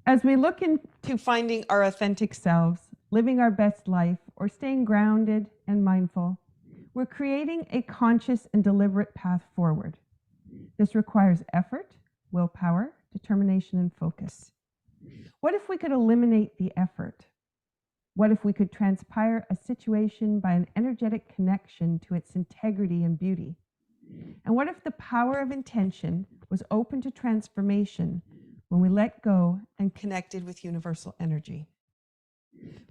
As we look into finding our authentic selves, living our best life, or staying grounded and mindful, we're creating a conscious and deliberate path forward. This requires effort, willpower, determination, and focus. What if we could eliminate the effort? What if we could transpire a situation by an energetic connection to its integrity and beauty? And what if the power of intention was open to transformation when we let go and connected with universal energy?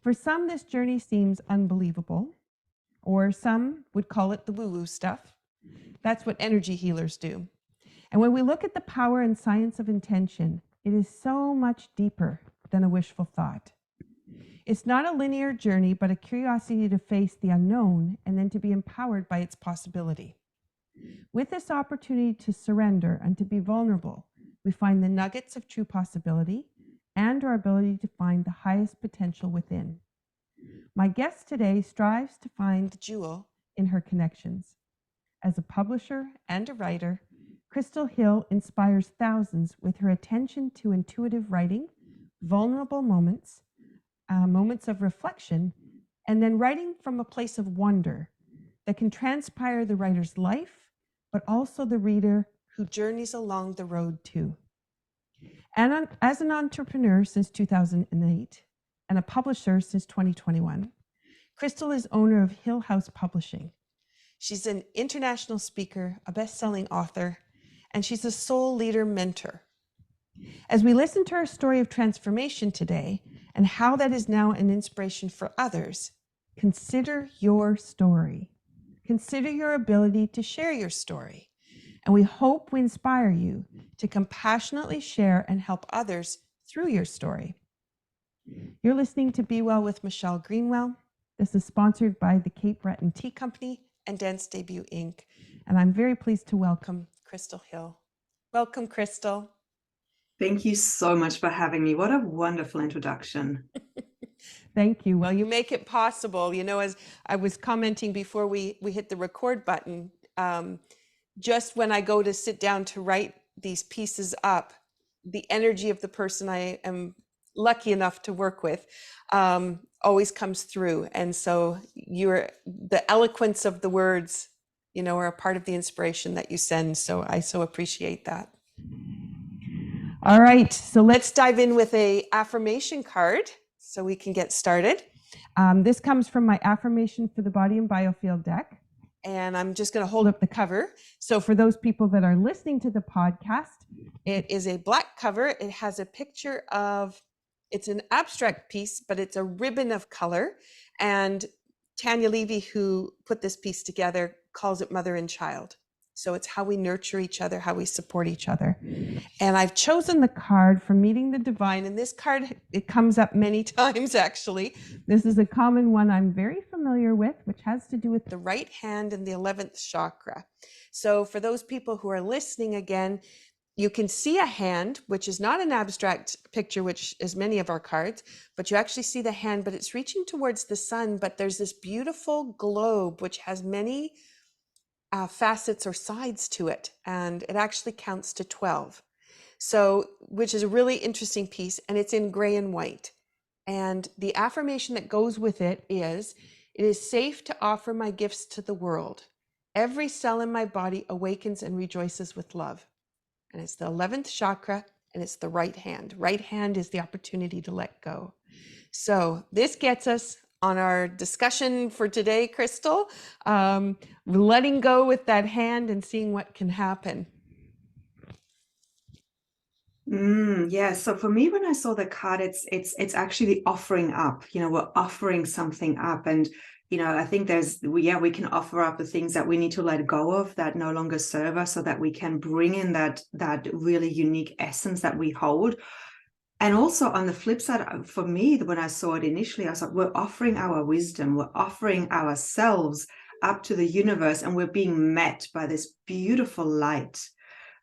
For some, this journey seems unbelievable, or some would call it the woo-woo stuff. That's what energy healers do. And when we look at the power and science of intention, it is so much deeper than a wishful thought. It's not a linear journey, but a curiosity to face the unknown and then to be empowered by its possibility. With this opportunity to surrender and to be vulnerable, we find the nuggets of true possibility and our ability to find the highest potential within. My guest today strives to find the jewel in her connections. As a publisher and a writer, Krystal Hille inspires thousands with her attention to intuitive writing, vulnerable moments, moments of reflection, and then writing from a place of wonder that can transpire the writer's life, but also the reader who journeys along the road too. And as an entrepreneur since 2008 and a publisher since 2021, Krystal is owner of Hill House Publishing. She's an international speaker, a best-selling author, and she's a soul leader mentor. As we listen to her story of transformation today and how that is now an inspiration for others, consider your story. Consider your ability to share your story. And we hope we inspire you to compassionately share and help others through your story. You're listening to Be Well with Michelle Greenwell. This is sponsored by the Cape Breton Tea Company and Dance Debut Inc. And I'm very pleased to welcome Krystal Hille. Welcome, Krystal. Thank you so much for having me. What a wonderful introduction. Thank you. Well, you make it possible. You know, as I was commenting before we hit the record button, just when I go to sit down to write these pieces up, the energy of the person I am lucky enough to work with always comes through. And so the eloquence of the words, you know, are a part of the inspiration that you send. So I so appreciate that. All right, so let's dive in with a affirmation card so we can get started. This comes from my affirmation for the body and biofield deck. And I'm just going to hold up the cover. So for those people that are listening to the podcast, it is a black cover. It has a picture of, it's an abstract piece, but it's a ribbon of color. And Tanya Levy, who put this piece together, calls it mother and child. So it's how we nurture each other, how we support each other. And I've chosen the card from Meeting the Divine. And this card, it comes up many times, actually. This is a common one I'm very familiar with, which has to do with the right hand and the 11th chakra. So for those people who are listening again, you can see a hand, which is not an abstract picture, which is many of our cards, but you actually see the hand, but it's reaching towards the sun. But there's this beautiful globe, which has many facets or sides to it, and it actually counts to 12. So, which is a really interesting piece, and it's in gray and white. And the affirmation that goes with it is safe to offer my gifts to the world. Every cell in my body awakens and rejoices with love. And it's the 11th chakra, and it's the right hand. Right hand is the opportunity to let go. So this gets us on our discussion for today, Krystal, letting go with that hand and seeing what can happen. Yeah. So for me, when I saw the card, it's actually offering up. You know, we're offering something up, and you know, I think we can offer up the things that we need to let go of that no longer serve us, so that we can bring in that really unique essence that we hold. And also on the flip side, for me, when I saw it initially, I thought we're offering our wisdom, we're offering ourselves up to the universe, and we're being met by this beautiful light.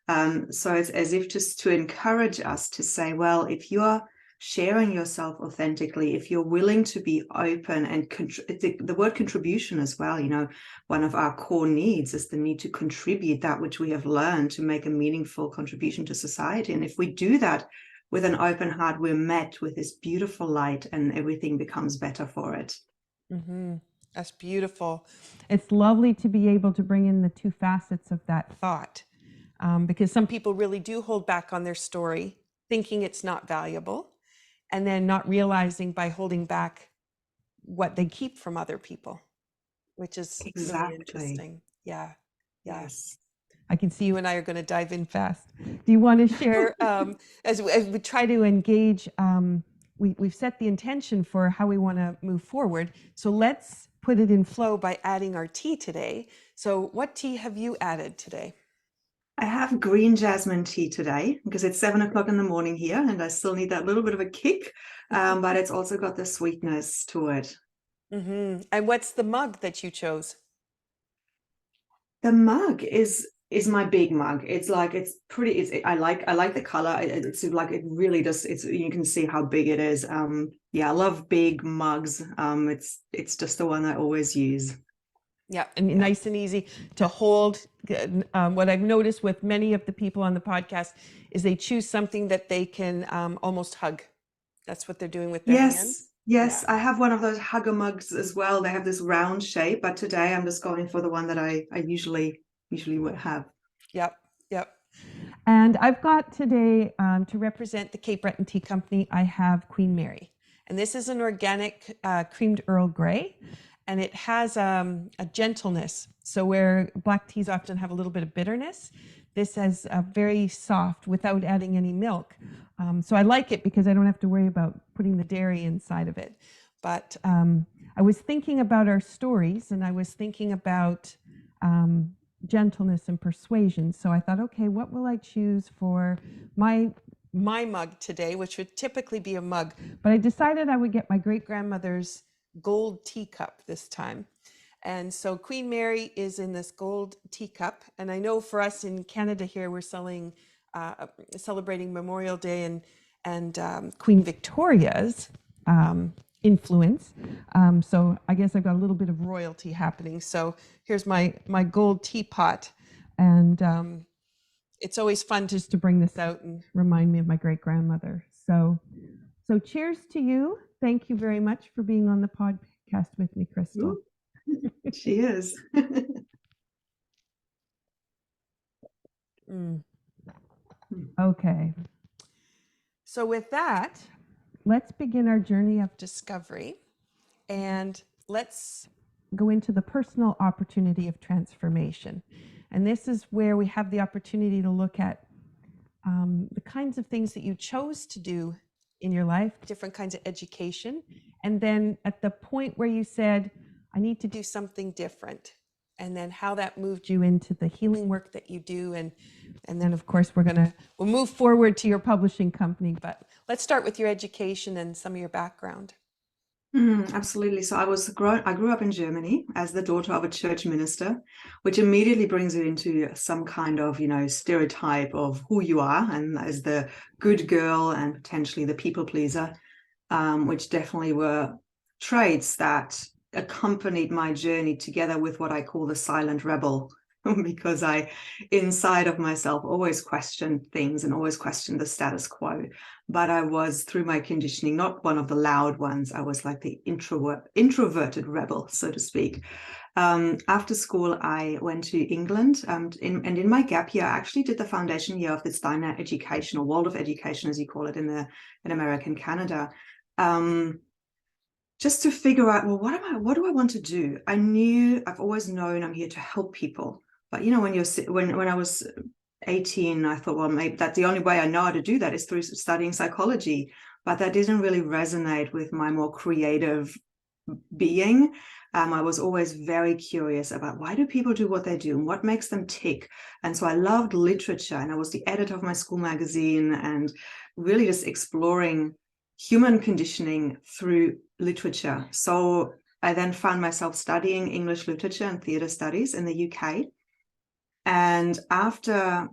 So it's as if just to encourage us to say, well, if you are sharing yourself authentically, if you're willing to be open, and the word contribution as well, you know, one of our core needs is the need to contribute that which we have learned to make a meaningful contribution to society. And if we do that with an open heart, we're met with this beautiful light and everything becomes better for it. Mm-hmm. That's beautiful. It's lovely to be able to bring in the two facets of that thought, because some people really do hold back on their story, thinking it's not valuable, and then not realizing by holding back what they keep from other people, which is really Exactly. interesting. Yeah. Yeah. Yes. I can see you and I are going to dive in fast. Do you want to share, as we try to engage, we've set the intention for how we want to move forward. So let's put it in flow by adding our tea today. So what tea have you added today? I have green jasmine tea today because it's 7 o'clock in the morning here and I still need that little bit of a kick, but it's also got the sweetness to it. Mm-hmm. And what's the mug that you chose? The mug is my big mug. It's like it's pretty. I like the color. It's like it really does. It's you can see how big it is. Yeah, I love big mugs. It's just the one I always use. Yeah, and nice and easy to hold. What I've noticed with many of the people on the podcast is they choose something that they can almost hug. That's what they're doing with their hands. Yes, I have one of those hugger mugs as well. They have this round shape, but today I'm just going for the one that I usually would have. Yep, yep. And I've got today, to represent the Cape Breton Tea Company, I have Queen Mary. And this is an organic creamed Earl Grey. And it has a gentleness. So where black teas often have a little bit of bitterness, this has a very soft without adding any milk. So I like it because I don't have to worry about putting the dairy inside of it. But I was thinking about our stories and I was thinking about gentleness and persuasion. So I thought, okay, what will I choose for my mug today, which would typically be a mug. But I decided I would get my great-grandmother's gold teacup this time. And so Queen Mary is in this gold teacup. And I know for us in Canada here, we're celebrating Memorial Day and Queen Victoria's influence. So I guess I've got a little bit of royalty happening. So here's my gold teapot. And it's always fun just to bring this out and remind me of my great-grandmother. So cheers to you. Thank you very much for being on the podcast with me, Krystal. Cheers. Okay. So with that, let's begin our journey of discovery and let's go into the personal opportunity of transformation. And this is where we have the opportunity to look at the kinds of things that you chose to do in your life, different kinds of education. And then at the point where you said, I need to do something different. And then how that moved you into the healing work that you do. And then of course, we'll move forward to your publishing company, but let's start with your education and some of your background. Absolutely. So I grew up in Germany as the daughter of a church minister, which immediately brings you into some kind of, stereotype of who you are and as the good girl and potentially the people pleaser, which definitely were traits that accompanied my journey together with what I call the silent rebel, because I, inside of myself, always questioned things and always questioned the status quo. But I was, through my conditioning, not one of the loud ones. I was like the introverted rebel, so to speak. After school, I went to England, and in my gap year, I actually did the foundation year of the Steiner education, or world of education, as you call it in American Canada. Just to figure out, well, what do I want to do? I've always known I'm here to help people. But when I was 18, I thought, well, maybe that's the only way I know how to do that is through studying psychology. But that didn't really resonate with my more creative being. I was always very curious about why do people do what they do and what makes them tick. And so I loved literature, and I was the editor of my school magazine and really just exploring human conditioning through literature. So I then found myself studying English literature and theatre studies in the UK. And after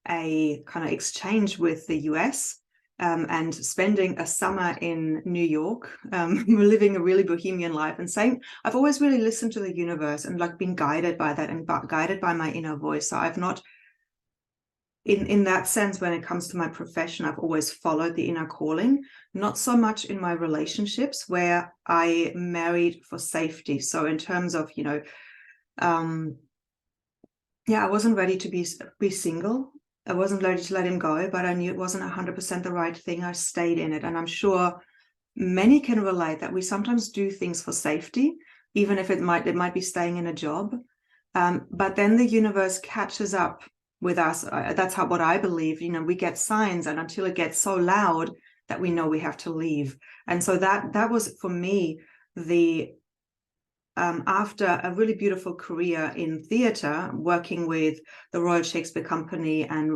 a kind of exchange with the US, and spending a summer in New York, living a really bohemian life and saying, I've always really listened to the universe and like been guided by that and guided by my inner voice. So I've not in that sense, when it comes to my profession, I've always followed the inner calling, not so much in my relationships where I married for safety. So in terms of, I wasn't ready to be single. I wasn't ready to let him go, but I knew it wasn't 100% the right thing. I stayed in it. And I'm sure many can relate that we sometimes do things for safety, even if it might be staying in a job. But then the universe catches up with us. That's what I believe. We get signs, and until it gets so loud that we know we have to leave. And so that was for me the after a really beautiful career in theatre, working with the Royal Shakespeare Company and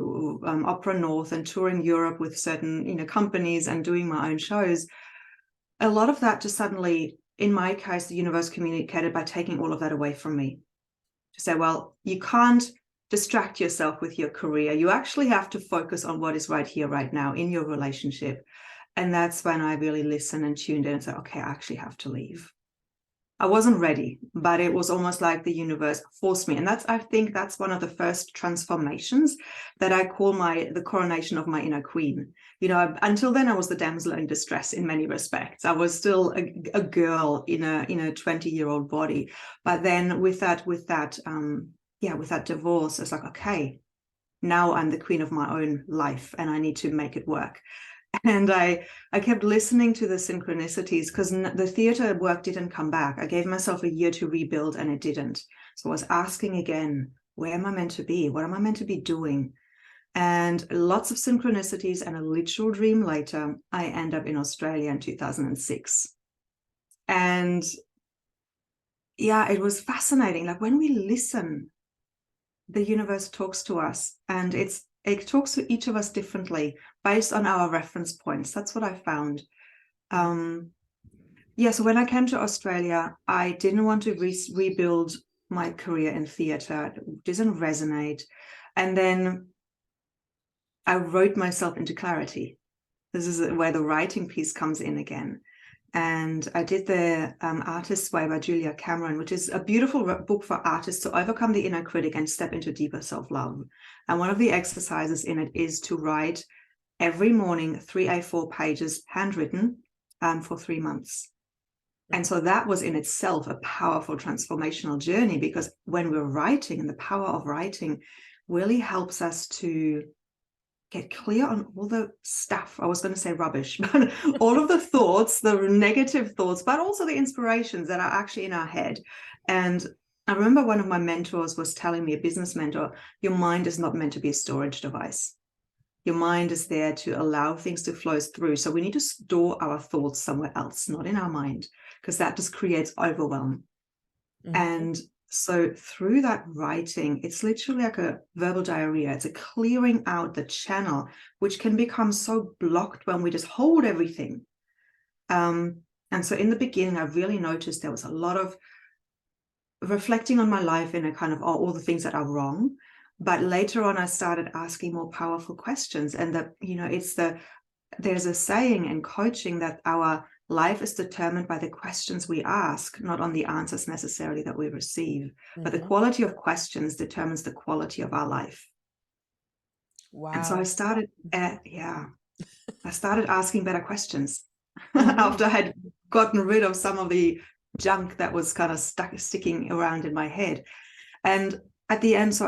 Opera North, and touring Europe with certain companies and doing my own shows, a lot of that just suddenly, in my case, the universe communicated by taking all of that away from me. To say, well, you can't distract yourself with your career. You actually have to focus on what is right here, right now in your relationship. And that's when I really listened and tuned in and said, okay, I actually have to leave. I wasn't ready, but it was almost like the universe forced me. And I think that's one of the first transformations that I call the coronation of my inner queen. Until then, I was the damsel in distress in many respects. I was still a girl in a 20-year-old body. But then with that divorce, it's like, okay, now I'm the queen of my own life and I need to make it work. And I kept listening to the synchronicities because the theatre work didn't come back. I gave myself a year to rebuild and it didn't. So I was asking again, where am I meant to be? What am I meant to be doing? And lots of synchronicities, and a literal dream later, I end up in Australia in 2006. And yeah, it was fascinating. Like when we listen, the universe talks to us, and it talks to each of us differently based on our reference points. That's what I found. So when I came to Australia, I didn't want to rebuild my career in theatre. It didn't resonate. And then I wrote myself into clarity. This is where the writing piece comes in again. And I did the Artist's Way by Julia Cameron, which is a beautiful book for artists to overcome the inner critic and step into deeper self-love. And one of the exercises in it is to write every morning 3 A4 pages handwritten for 3 months. And so that was in itself a powerful transformational journey, because when we're writing, and the power of writing really helps us to get clear on all the stuff. I was going to say rubbish, but all of the thoughts, the negative thoughts, but also the inspirations that are actually in our head. And I remember one of my mentors was telling me, a business mentor, your mind is not meant to be a storage device. Your mind is there to allow things to flow through. So we need to store our thoughts somewhere else, not in our mind, because that just creates overwhelm. Mm-hmm. And so through that writing, it's literally like a verbal diarrhea. It's a clearing out the channel, which can become so blocked when we just hold everything. And so in the beginning, I really noticed there was a lot of reflecting on my life in a kind of all the things that are wrong. But later on, I started asking more powerful questions. And there's a saying in coaching that our life is determined by the questions we ask, not on the answers necessarily that we receive. Mm-hmm. But the quality of questions determines the quality of our life. Wow. And so I started, I started asking better questions after I had gotten rid of some of the junk that was kind of sticking around in my head. And at the end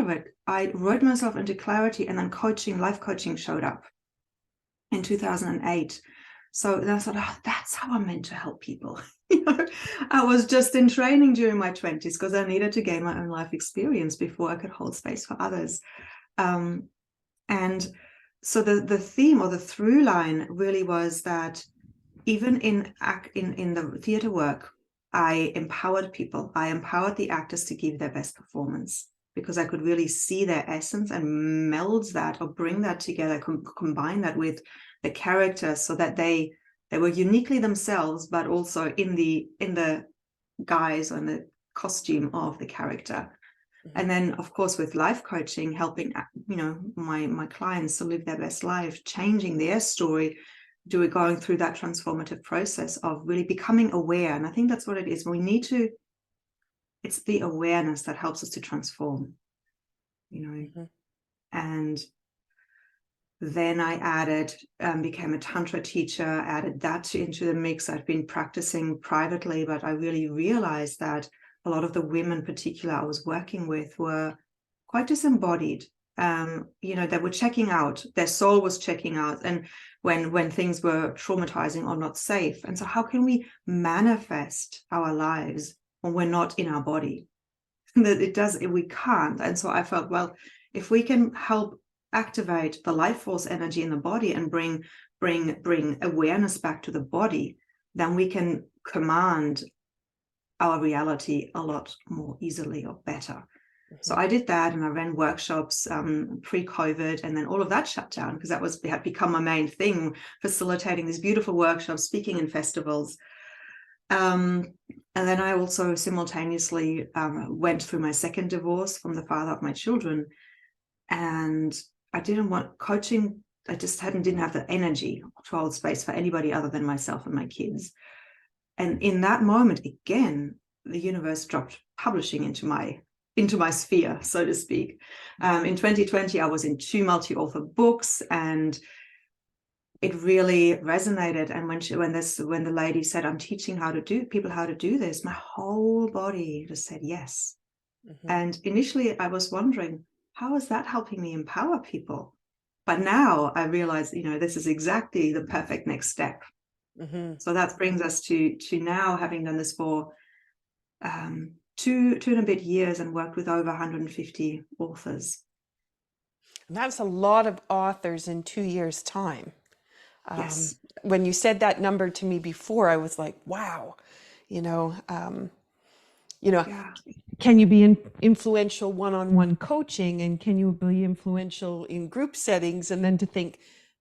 of it, I wrote myself into clarity, and then life coaching showed up in 2008. So then I thought, that's how I'm meant to help people. I was just in training during my 20s because I needed to gain my own life experience before I could hold space for others. And so the theme or the through line really was that even in the theatre work, I empowered people. I empowered the actors to give their best performance, because I could really see their essence and meld that or bring that together, combine that with the character, so that they were uniquely themselves, but also in the guise and the costume of the character. Mm-hmm. And then, of course, with life coaching, helping my clients to live their best life, changing their story, going through that transformative process of really becoming aware. And I think that's what it is. It's the awareness that helps us to transform. Mm-hmm. And then I added, became a Tantra teacher, added that into the mix. I'd been practicing privately, but I really realized that a lot of the women, particularly I was working with, were quite disembodied. They were checking out, their soul was checking out, and when things were traumatizing or not safe. And so how can we manifest our lives when we're not in our body? We can't. And so I felt, well, if we can help activate the life force energy in the body and bring awareness back to the body, then we can command our reality a lot more easily or better. So I did that, and I ran workshops pre-COVID, and then all of that shut down because that had become my main thing, facilitating these beautiful workshops, speaking in festivals. And then I also simultaneously went through my second divorce from the father of my children, and I didn't want coaching. I just didn't have the energy to hold space for anybody other than myself and my kids. And in that moment, again, the universe dropped publishing into my sphere, so to speak. In 2020, I was in 2 multi-author books, and it really resonated. And when the lady said, I'm teaching people how to do this, my whole body just said yes. And initially I was wondering, how is that helping me empower people? But now I realize, this is exactly the perfect next step. So that brings us to now, having done this for 2 and a bit years and worked with over 150 authors. And that's a lot of authors in 2 years' time. Yes. When you said that number to me before, I was like, wow, Yeah. Can you be influential one-on-one coaching, and can you be influential in group settings? And then to think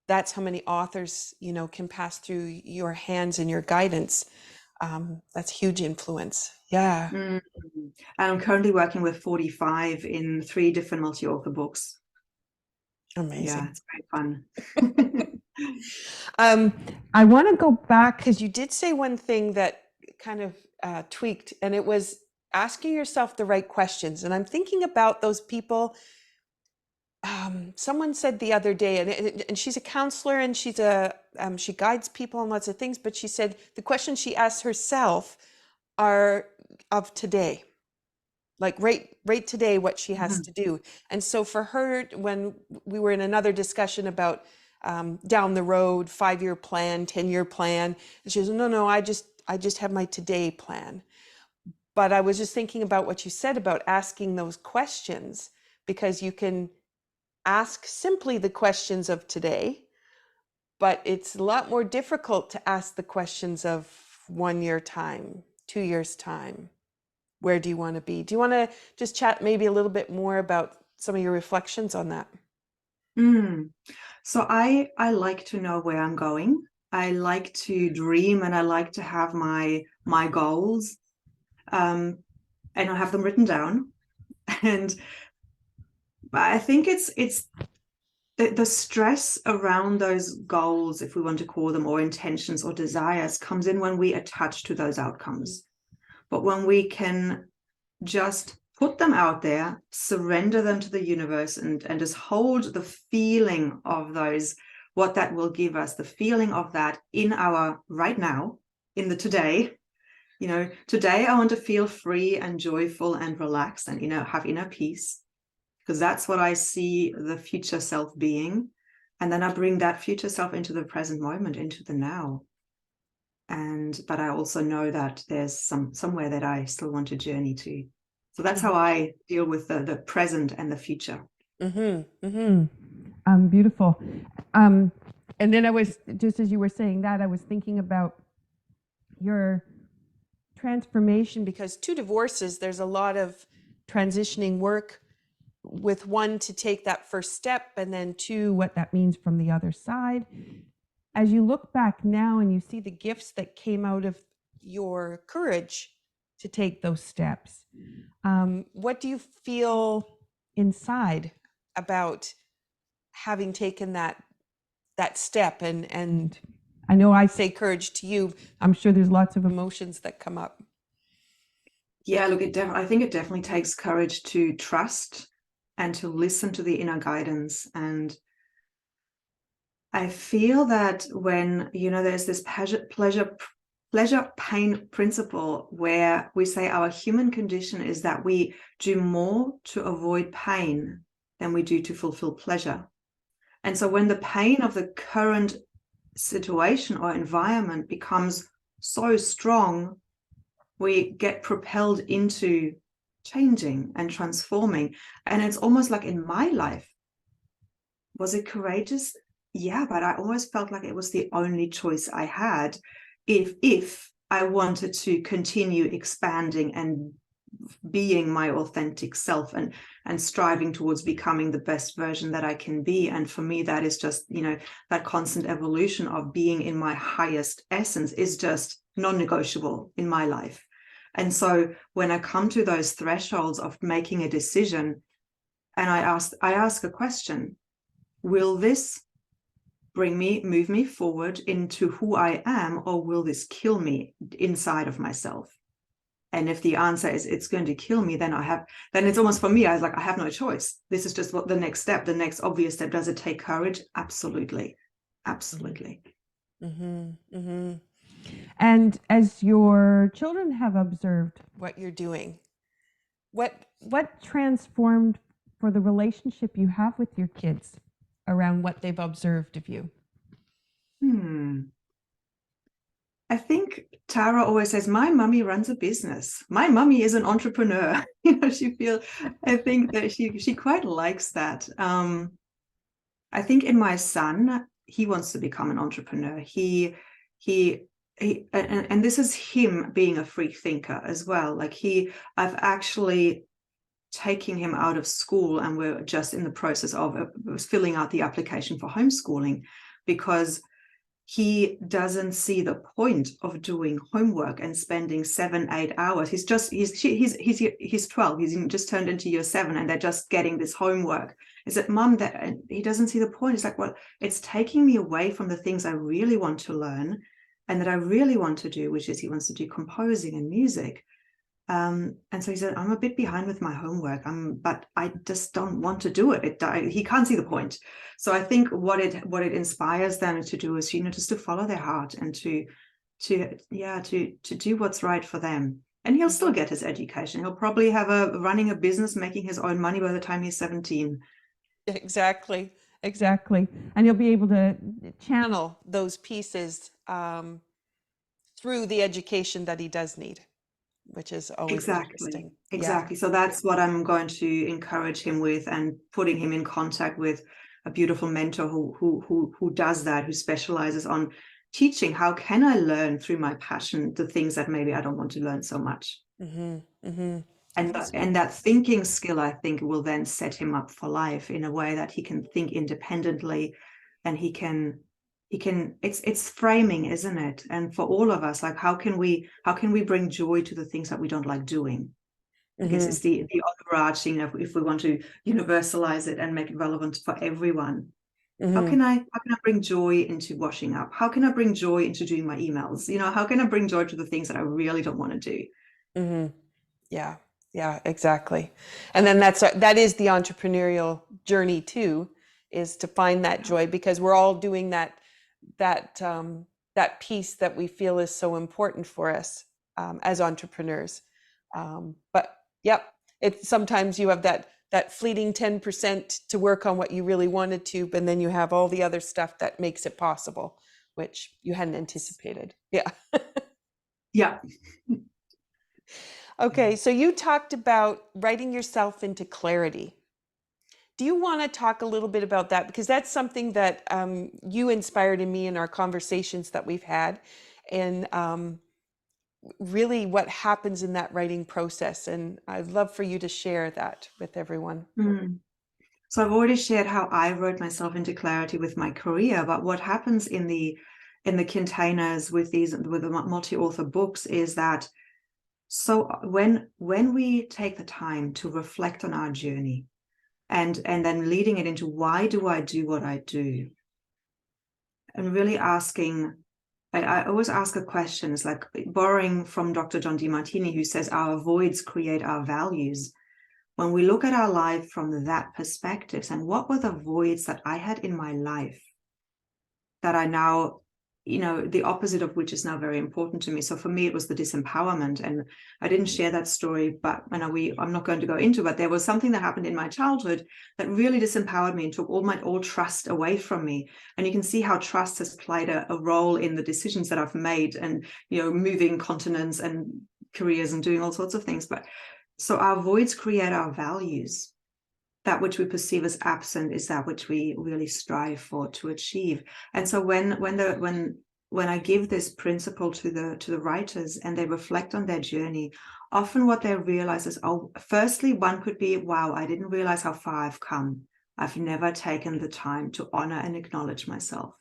that's how many authors, can pass through your hands and your guidance. That's huge influence. Yeah. And I'm currently working with 45 in 3 different multi-author books. Amazing. Yeah, it's great fun. I want to go back because you did say one thing that kind of tweaked, and it was asking yourself the right questions. And I'm thinking about those people. Someone said the other day, and she's a counselor, and she guides people on lots of things, but she said the questions she asks herself are of today, like right today, what she has to do. And so for her, when we were in another discussion about down the road, 5-year plan, 10-year plan, and she says, no, I just have my today plan. But I was just thinking about what you said about asking those questions, because you can ask simply the questions of today, but it's a lot more difficult to ask the questions of 1 year time, 2 years time. Where do you want to be? Do you want to just chat maybe a little bit more about some of your reflections on that? So I like to know where I'm going. I like to dream, and I like to have my goals, and I have them written down. And I think it's the stress around those goals, if we want to call them, or intentions or desires, comes in when we attach to those outcomes. But when we can just put them out there, surrender them to the universe, and just hold the feeling of those, what that will give us, the feeling of that in our right now, in the today. Today I want to feel free and joyful and relaxed and, have inner peace, because that's what I see the future self being. And then I bring that future self into the present moment, into the now. But I also know that there's somewhere that I still want to journey to. So that's how I deal with the present and the future. Beautiful. And then I was, just as you were saying that, I was thinking about your transformation, because 2 divorces, there's a lot of transitioning work, with 1 to take that first step, and then 2, what that means from the other side. As you look back now and you see the gifts that came out of your courage to take those steps, what do you feel inside about having taken that step? And I know I say courage to you. I'm sure there's lots of emotions that come up. Yeah, look, I think it definitely takes courage to trust and to listen to the inner guidance. And I feel that when, there's this pleasure pain principle where we say our human condition is that we do more to avoid pain than we do to fulfill pleasure. And so when the pain of the current situation or environment becomes so strong, we get propelled into changing and transforming. And it's almost like in my life, was it courageous? Yeah, but I always felt like it was the only choice I had if I wanted to continue expanding and being my authentic self and striving towards becoming the best version that I can be. And for me, that is just, that constant evolution of being in my highest essence is just non-negotiable in my life. And so when I come to those thresholds of making a decision, and I ask a question, will this move me forward into who I am, or will this kill me inside of myself? And if the answer is it's going to kill me, then it's almost, for me, I was like, I have no choice. This is just what the next step, the next obvious step. Does it take courage? Absolutely. Absolutely. Mm-hmm. Mm-hmm. And as your children have observed What you're doing, what transformed for the relationship you have with your kids around what they've observed of you? I think Tara always says, my mummy runs a business. My mummy is an entrepreneur. I think that she quite likes that. I think in my son, he wants to become an entrepreneur. And this is him being a free thinker as well. Like I've actually taken him out of school, and we're just in the process of filling out the application for homeschooling, because he doesn't see the point of doing homework and spending 7-8 hours. He's 12. He's just turned into year 7, and they're just getting this homework. Is that, Mum, that he doesn't see the point? It's like, well, it's taking me away from the things I really want to learn and that I really want to do, which is he wants to do composing and music. And so he said, I'm a bit behind with my homework, but I just don't want to do it. He can't see the point. So I think what it inspires them to do is, just to follow their heart and to do what's right for them. And he'll still get his education. He'll probably have running a business, making his own money by the time he's 17. Exactly. And you'll be able to Channel those pieces through the education that he does need, which is always interesting. Exactly. So that's what I'm going to encourage him with, and putting him in contact with a beautiful mentor who does that, who specializes on teaching how can I learn through my passion the things that maybe I don't want to learn so much. Mm-hmm. Mm-hmm. And that thinking skill, I think, will then set him up for life in a way that he can think independently, and he can it's framing, isn't it? And for all of us, like, how can we bring joy to the things that we don't like doing? I guess it's the overarching of, if we want to universalize it and make it relevant for everyone. How can I bring joy into washing up? How can I bring joy into doing my emails? How can I bring joy to the things that I really don't want to do? Yeah, exactly. And then that is the entrepreneurial journey too, is to find that joy, because we're all doing that piece that we feel is so important for us as entrepreneurs. But yep, sometimes you have that fleeting 10% to work on what you really wanted to, but then you have all the other stuff that makes it possible, which you hadn't anticipated. Yeah. Yeah. Okay, so you talked about writing yourself into clarity. Do you want to talk a little bit about that? Because that's something that you inspired in me in our conversations that we've had, and really what happens in that writing process. And I'd love for you to share that with everyone. So I've already shared how I wrote myself into clarity with my career, but what happens in the containers with the multi-author books is that, so when we take the time to reflect on our journey and then leading it into, why do I do what I do? And really asking, I always ask a question. It's like borrowing from Dr. John DeMartini, who says our voids create our values. when we look at our life from that perspective, and what were the voids that I had in my life that I now, the opposite of which is now very important to me. So for me, it was the disempowerment. And I didn't share that story, but I'm not going to go into, but there was something that happened in my childhood that really disempowered me and took all trust away from me. And you can see how trust has played a role in the decisions that I've made, and, moving continents and careers and doing all sorts of things. But so our voids create our values. That which we perceive as absent is that which we really strive for to achieve. And so when I give this principle to the writers and they reflect on their journey, often what they realize is, firstly, one could be, wow, I didn't realize how far I've come. I've never taken the time to honor and acknowledge myself.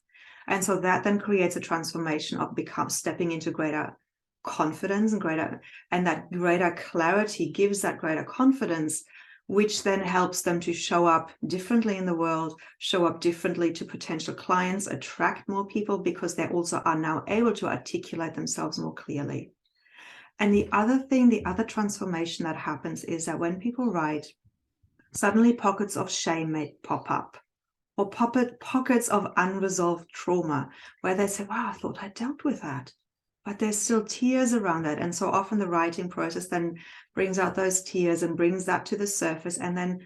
And so that then creates a transformation of stepping into greater confidence and that greater clarity gives that greater confidence, which then helps them to show up differently in the world, show up differently to potential clients, attract more people, because they also are now able to articulate themselves more clearly. And the other transformation that happens is that when people write, suddenly pockets of shame may pop up, or pockets of unresolved trauma, where they say, wow, I thought I dealt with that. But there's still tears around it. And so often the writing process then brings out those tears and brings that to the surface. And then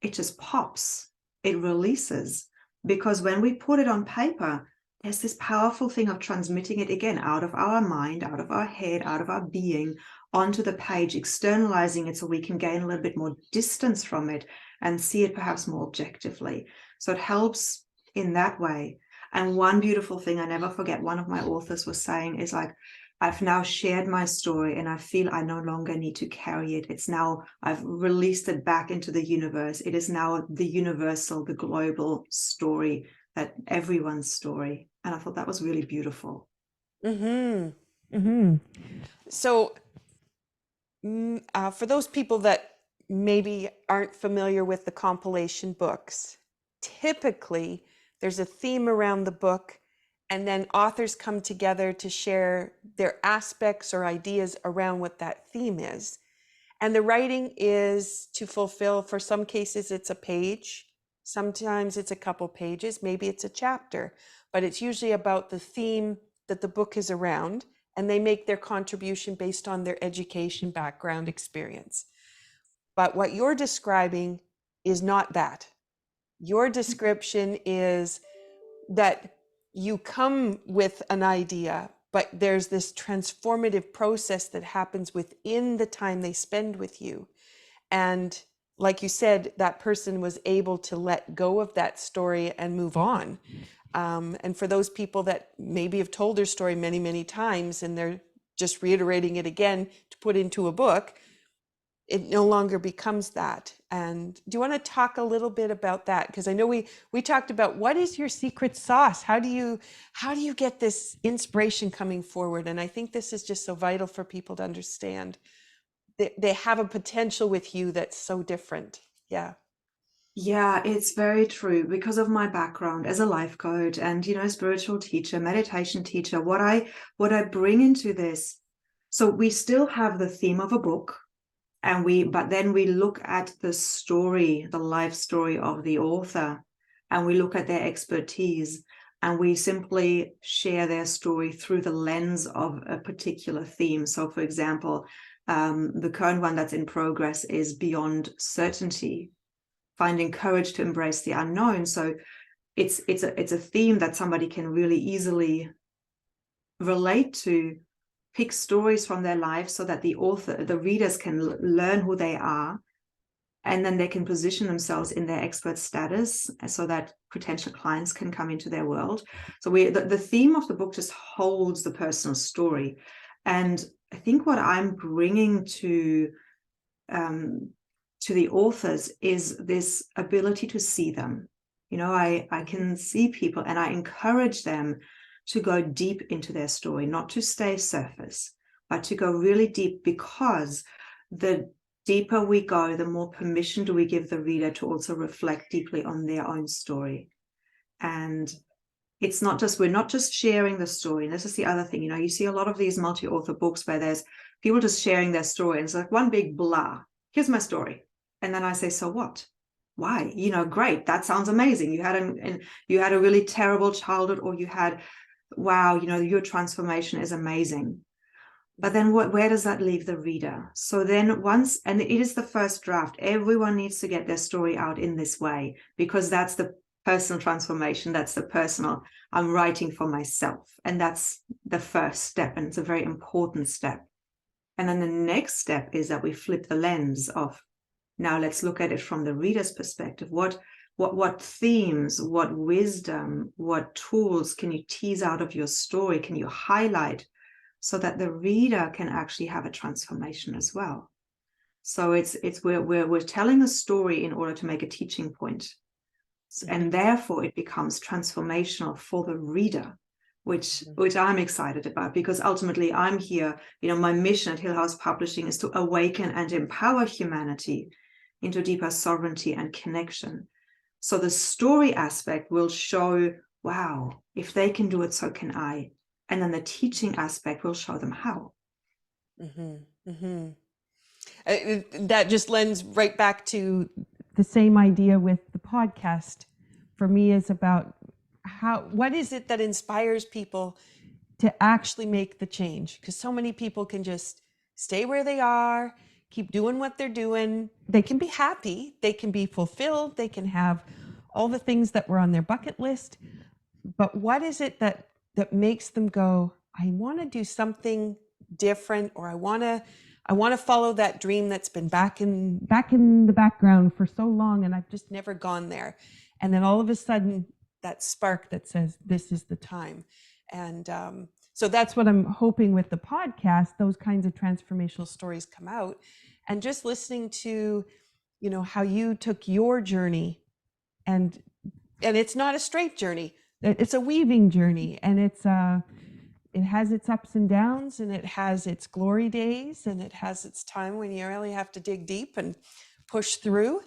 it just pops, it releases. Because when we put it on paper, there's this powerful thing of transmitting it again out of our mind, out of our head, out of our being, onto the page, externalizing it so we can gain a little bit more distance from it and see it perhaps more objectively. So it helps in that way. And one beautiful thing I never forget, one of my authors was saying is like, I've now shared my story and I feel I no longer need to carry it. It's now, I've released it back into the universe. It is now the universal, the global story, that everyone's story. And I thought that was really beautiful. Mm-hmm. Mm-hmm. So for those people that maybe aren't familiar with the compilation books, typically there's a theme around the book, and then authors come together to share their aspects or ideas around what that theme is. And the writing is to fulfill, for some cases, it's a page. Sometimes it's a couple pages, maybe it's a chapter, but it's usually about the theme that the book is around, and they make their contribution based on their education, background, experience. But what you're describing is not that. Your description is that you come with an idea, but there's this transformative process that happens within the time they spend with you. And like you said, that person was able to let go of that story and move on. And for those people that maybe have told their story many, many times, and they're just reiterating it again to put into a book, it no longer becomes that. And do you want to talk a little bit about that? Because I know we talked about, what is your secret sauce? How do you get this inspiration coming forward? And I think this is just so vital for people to understand. They have a potential with you that's so different. Yeah. Yeah, it's very true. Because of my background as a life coach and, spiritual teacher, meditation teacher, what I bring into this. So we still have the theme of a book, but then we look at the story, the life story of the author, and we look at their expertise, and we simply share their story through the lens of a particular theme. So for example, the current one that's in progress is Beyond Certainty, finding courage to embrace the unknown. So it's a theme that somebody can really easily relate to, pick stories from their life so that the readers can learn who they are, and then they can position themselves in their expert status so that potential clients can come into their world. So the theme of the book just holds the personal story. And I think what I'm bringing to the authors is this ability to see them. I can see people, and I encourage them to go deep into their story, not to stay surface, but to go really deep, because the deeper we go, the more permission do we give the reader to also reflect deeply on their own story. And we're not just sharing the story. And this is the other thing, you see a lot of these multi-author books where there's people just sharing their story, and it's like one big blah, here's my story. And then I say, so what? Why? Great. That sounds amazing. You had a really terrible childhood, or you had, wow, your transformation is amazing. But then where does that leave the reader? So then and it is the first draft, everyone needs to get their story out in this way, because that's the personal transformation. That's the personal, I'm writing for myself. And that's the first step. And it's a very important step. And then the next step is that we flip the lens of, now let's look at it from the reader's perspective. What themes, what wisdom, what tools can you tease out of your story? Can you highlight so that the reader can actually have a transformation as well? So it's we're telling a story in order to make a teaching point. And therefore it becomes transformational for the reader, which I'm excited about, because ultimately I'm here, my mission at Hill House Publishing is to awaken and empower humanity into deeper sovereignty and connection. So the story aspect will show, wow, if they can do it, so can I. And then the teaching aspect will show them how. That just lends right back to the same idea with the podcast. For me, is about what is it that inspires people to actually make the change? Because so many people can just stay where they are, keep doing what they're doing. They can be happy, they can be fulfilled, they can have all the things that were on their bucket list. But what is it that makes them go, I want to do something different, or I want to follow that dream that's been back in the background for so long, and I've just never gone there. And then all of a sudden, that spark that says, this is the time. And so that's what I'm hoping with the podcast, those kinds of transformational stories come out. And just listening to, how you took your journey, and it's not a straight journey. It's a weaving journey, and it has its ups and downs, and it has its glory days, and it has its time when you really have to dig deep and push through.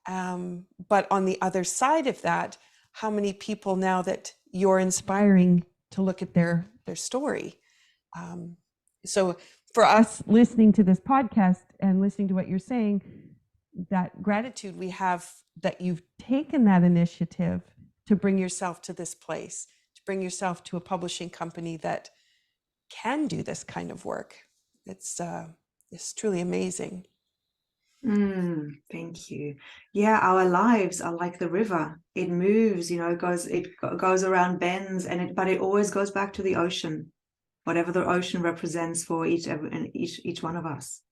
But on the other side of that, how many people now that you're inspiring to look at their story. So for us listening to this podcast and listening to what you're saying, that gratitude we have that you've taken that initiative to bring yourself to this place, to bring yourself to a publishing company that can do this kind of work. It's truly amazing. Thank you. Yeah, our lives are like the river. It moves, it goes around bends, but it always goes back to the ocean, whatever the ocean represents for each one of us.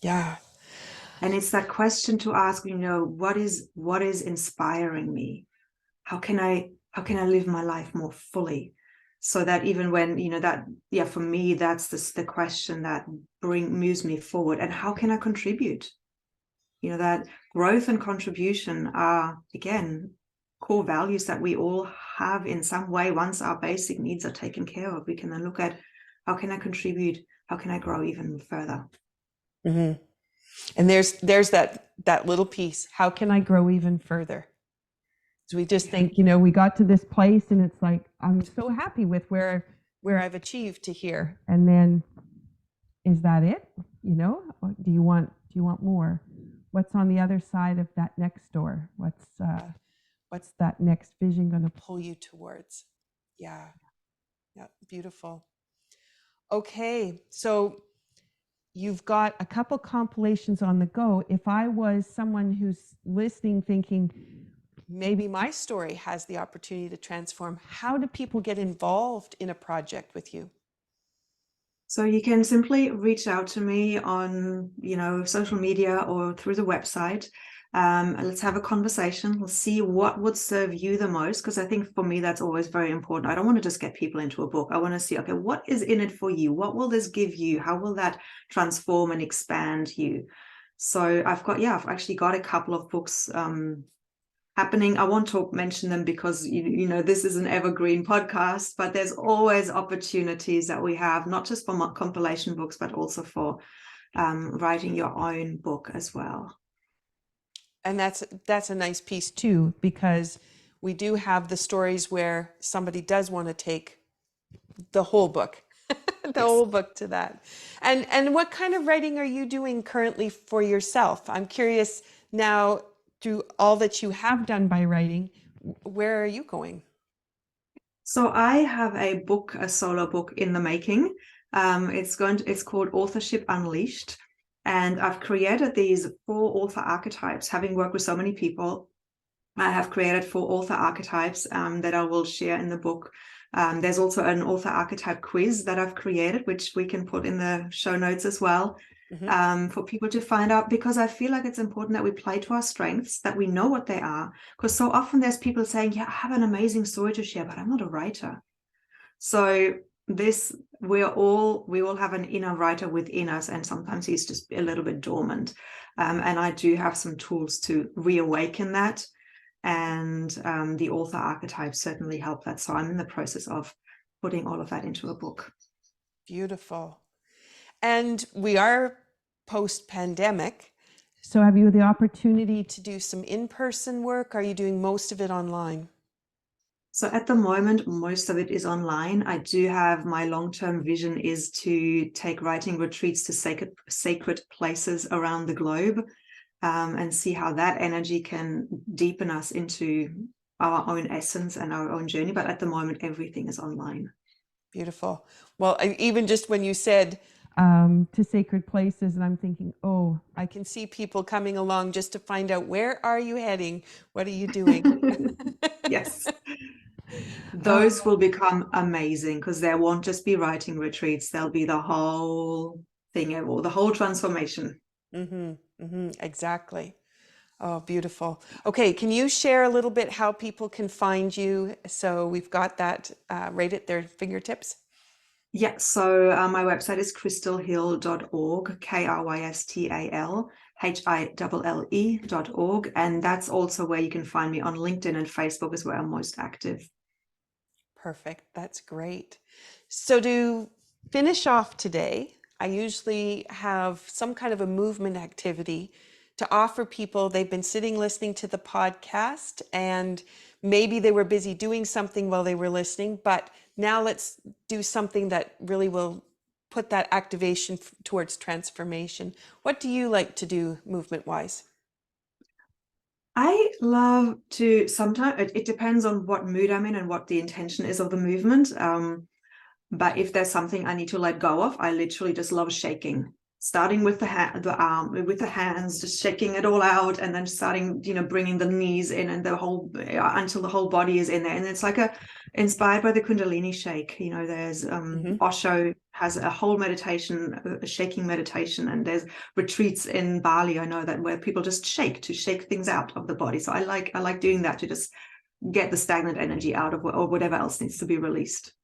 Yeah. And it's that question to ask, what is inspiring me? How can I live my life more fully? So that even when, for me, that's the question that moves me forward. And how can I contribute? That growth and contribution are, again, core values that we all have in some way. Once our basic needs are taken care of, we can then look at, how can I contribute? How can I grow even further? And there's that little piece. How can I grow even further? So we just think, we got to this place, and it's like, I'm so happy with where I've achieved to here. And then, is that it? Do you want more? What's on the other side of that next door? What's that next vision going to pull you towards? Yeah, beautiful. Okay, so you've got a couple compilations on the go. If I was someone who's listening thinking, maybe my story has the opportunity to transform, how do people get involved in a project with you? So you can simply reach out to me on, social media or through the website. Let's have a conversation. We'll see what would serve you the most, because I think for me, that's always very important. I don't want to just get people into a book. I want to see, okay, what is in it for you? What will this give you? How will that transform and expand you? So I've actually got a couple of books happening. I won't mention them because this is an evergreen podcast, but there's always opportunities that we have, not just for compilation books, but also for writing your own book as well. And that's a nice piece too, because we do have the stories where somebody does want to take the whole book, The whole book to that. And what kind of writing are you doing currently for yourself? I'm curious now, through all that you have done by writing, where are you going? So I have a book, a solo book in the making. It's called Authorship Unleashed. And I've created these 4 author archetypes, having worked with so many people. I have created 4 author archetypes that I will share in the book. There's also an author archetype quiz that I've created, which we can put in the show notes as well, for people to find out, because I feel like it's important that we play to our strengths, that we know what they are. Because so often there's people saying, yeah, I have an amazing story to share, but I'm not a writer. So we all have an inner writer within us, and sometimes he's just a little bit dormant. And I do have some tools to reawaken that. And the author archetypes certainly help that. So I'm in the process of putting all of that into a book. Beautiful. And we are post-pandemic. So have you the opportunity to do some in-person work? Are you doing most of it online? So at the moment, most of it is online. I do have, my long-term vision is to take writing retreats to sacred places around the globe, and see how that energy can deepen us into our own essence and our own journey. But at the moment, everything is online. Beautiful. Well, even just when you said to sacred places, and I'm thinking, oh, I can see people coming along just to find out, where are you heading? What are you doing? Yes. Those will become amazing, because there won't just be writing retreats. There'll be the whole thing, or the whole transformation. Exactly. Oh, beautiful. Okay, can you share a little bit how people can find you? So we've got that right at their fingertips. Yeah, so my website is krystalhille.org, KrystalHille.org, and that's also where you can find me on LinkedIn, and Facebook is where I'm most active. Perfect. That's great. So to finish off today, I usually have some kind of a movement activity to offer people. They've been sitting listening to the podcast, and maybe they were busy doing something while they were listening, but now let's do something that really will put that activation towards transformation. What do you like to do movement-wise? I love to, sometimes it depends on what mood I'm in and what the intention is of the movement. But if there's something I need to let go of, I literally just love shaking. Starting with the arm, with the hands, just shaking it all out, and then starting, bringing the knees in, and the whole, until the whole body is in there. And it's like inspired by the Kundalini shake. There's Osho has a whole meditation, a shaking meditation, and there's retreats in Bali, I know, that where people just shake to shake things out of the body. So I like doing that, to just get the stagnant energy out of, or whatever else needs to be released.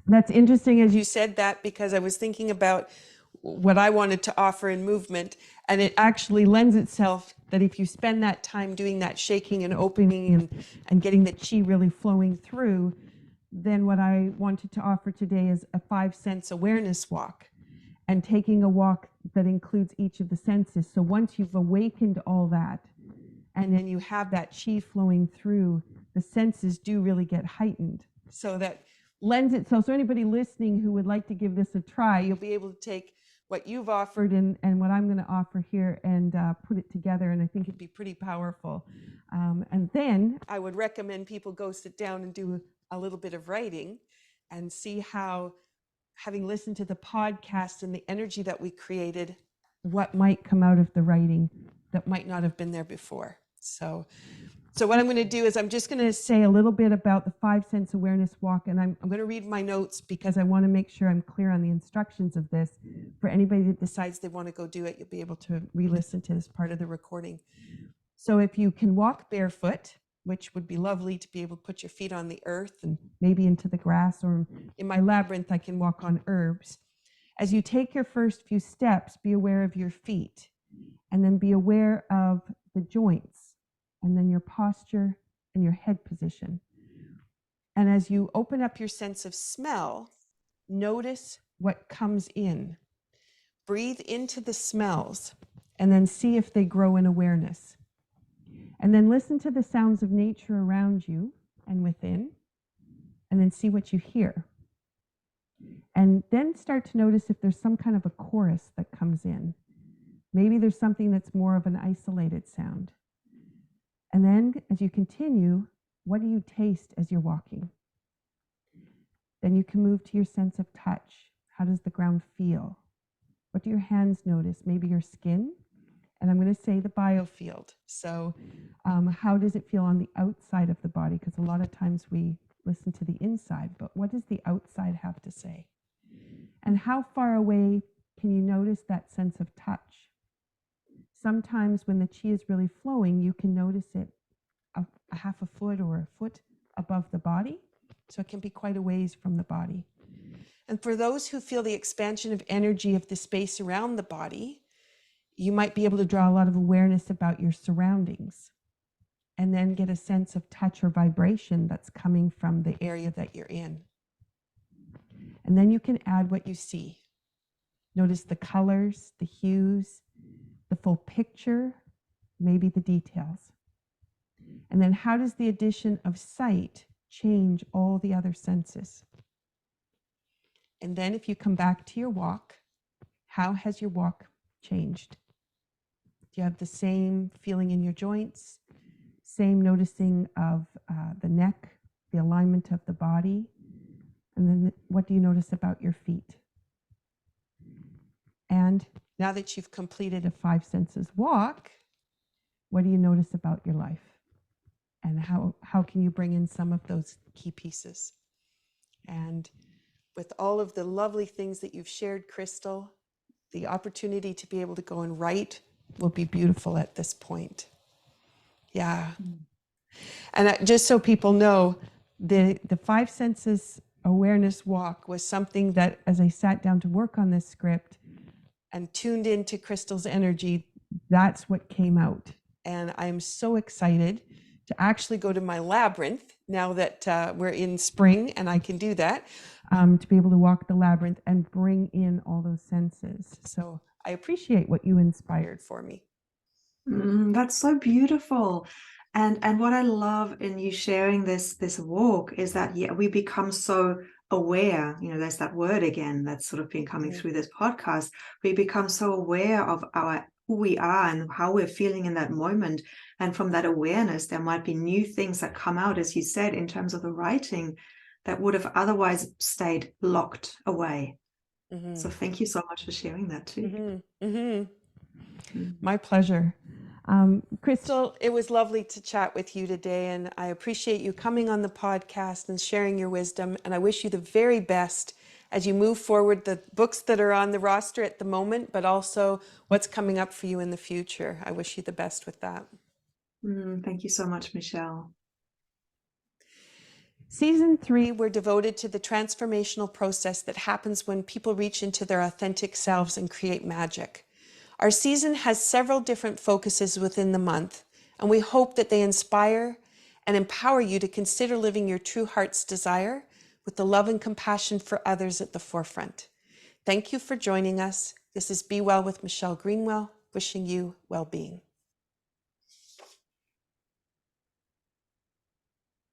That's interesting as you said that, because I was thinking about what I wanted to offer in movement, and it actually lends itself that if you spend that time doing that shaking and opening and getting the chi really flowing through, then what I wanted to offer today is a 5-sense awareness walk, and taking a walk that includes each of the senses. So once you've awakened all that, and then you have that chi flowing through, the senses do really get heightened. So that lends itself. So anybody listening who would like to give this a try, you'll be able to take what you've offered and what I'm going to offer here, and put it together. And I think it'd be pretty powerful. And then I would recommend people go sit down and do a little bit of writing, and see how, having listened to the podcast and the energy that we created, what might come out of the writing that might not have been there before. So what I'm going to do is I'm just going to say a little bit about the 5-sense awareness walk, and I'm going to read my notes, because I want to make sure I'm clear on the instructions of this. For anybody that decides they want to go do it, you'll be able to re-listen to this part of the recording. So if you can walk barefoot, which would be lovely to be able to put your feet on the earth and maybe into the grass, or in my labyrinth, I can walk on herbs. As you take your first few steps, be aware of your feet, and then be aware of the joints, and then your posture and your head position. And as you open up your sense of smell, notice what comes in. Breathe into the smells, and then see if they grow in awareness. And then listen to the sounds of nature around you and within, and then see what you hear. And then start to notice if there's some kind of a chorus that comes in. Maybe there's something that's more of an isolated sound. And then as you continue, what do you taste as you're walking? Then you can move to your sense of touch. How does the ground feel? What do your hands notice? Maybe your skin? And I'm going to say the biofield. So how does it feel on the outside of the body? Because a lot of times we listen to the inside, but what does the outside have to say? And how far away can you notice that sense of touch? Sometimes when the chi is really flowing, you can notice it a half a foot or a foot above the body. So it can be quite a ways from the body. And for those who feel the expansion of energy of the space around the body, you might be able to draw a lot of awareness about your surroundings and then get a sense of touch or vibration that's coming from the area that you're in. And then you can add what you see. Notice the colors, the hues, the full picture, maybe the details. And then how does the addition of sight change all the other senses? And then if you come back to your walk, how has your walk changed? Do you have the same feeling in your joints? Same noticing of the neck, the alignment of the body? And then what do you notice about your feet? And now that you've completed a 5 senses walk, what do you notice about your life? And how can you bring in some of those key pieces? And with all of the lovely things that you've shared, Krystal, the opportunity to be able to go and write will be beautiful at this point. Yeah. And just so people know, the 5 senses awareness walk was something that, as I sat down to work on this script and tuned into Krystal's energy, that's what came out. And I'm so excited to actually go to my labyrinth now that we're in spring and I can do that, to be able to walk the labyrinth and bring in all those senses. So I appreciate what you inspired for me. That's so beautiful. And what I love in you sharing this walk is that, yeah, we become so aware, you know, there's that word again that's sort of been coming through this podcast. We become so aware of who we are and how we're feeling in that moment. And from that awareness, there might be new things that come out, as you said, in terms of the writing that would have otherwise stayed locked away. So thank you so much for sharing that too. My pleasure. Krystal, it was lovely to chat with you today, and I appreciate you coming on the podcast and sharing your wisdom, and I wish you the very best as you move forward, the books that are on the roster at the moment, but also what's coming up for you in the future. I wish you the best with that. Thank you so much, Michelle. Season 3, we're devoted to the transformational process that happens when people reach into their authentic selves and create magic. Our season has several different focuses within the month, and we hope that they inspire and empower you to consider living your true heart's desire with the love and compassion for others at the forefront. Thank you for joining us. This is Be Well with Michelle Greenwell, wishing you well-being.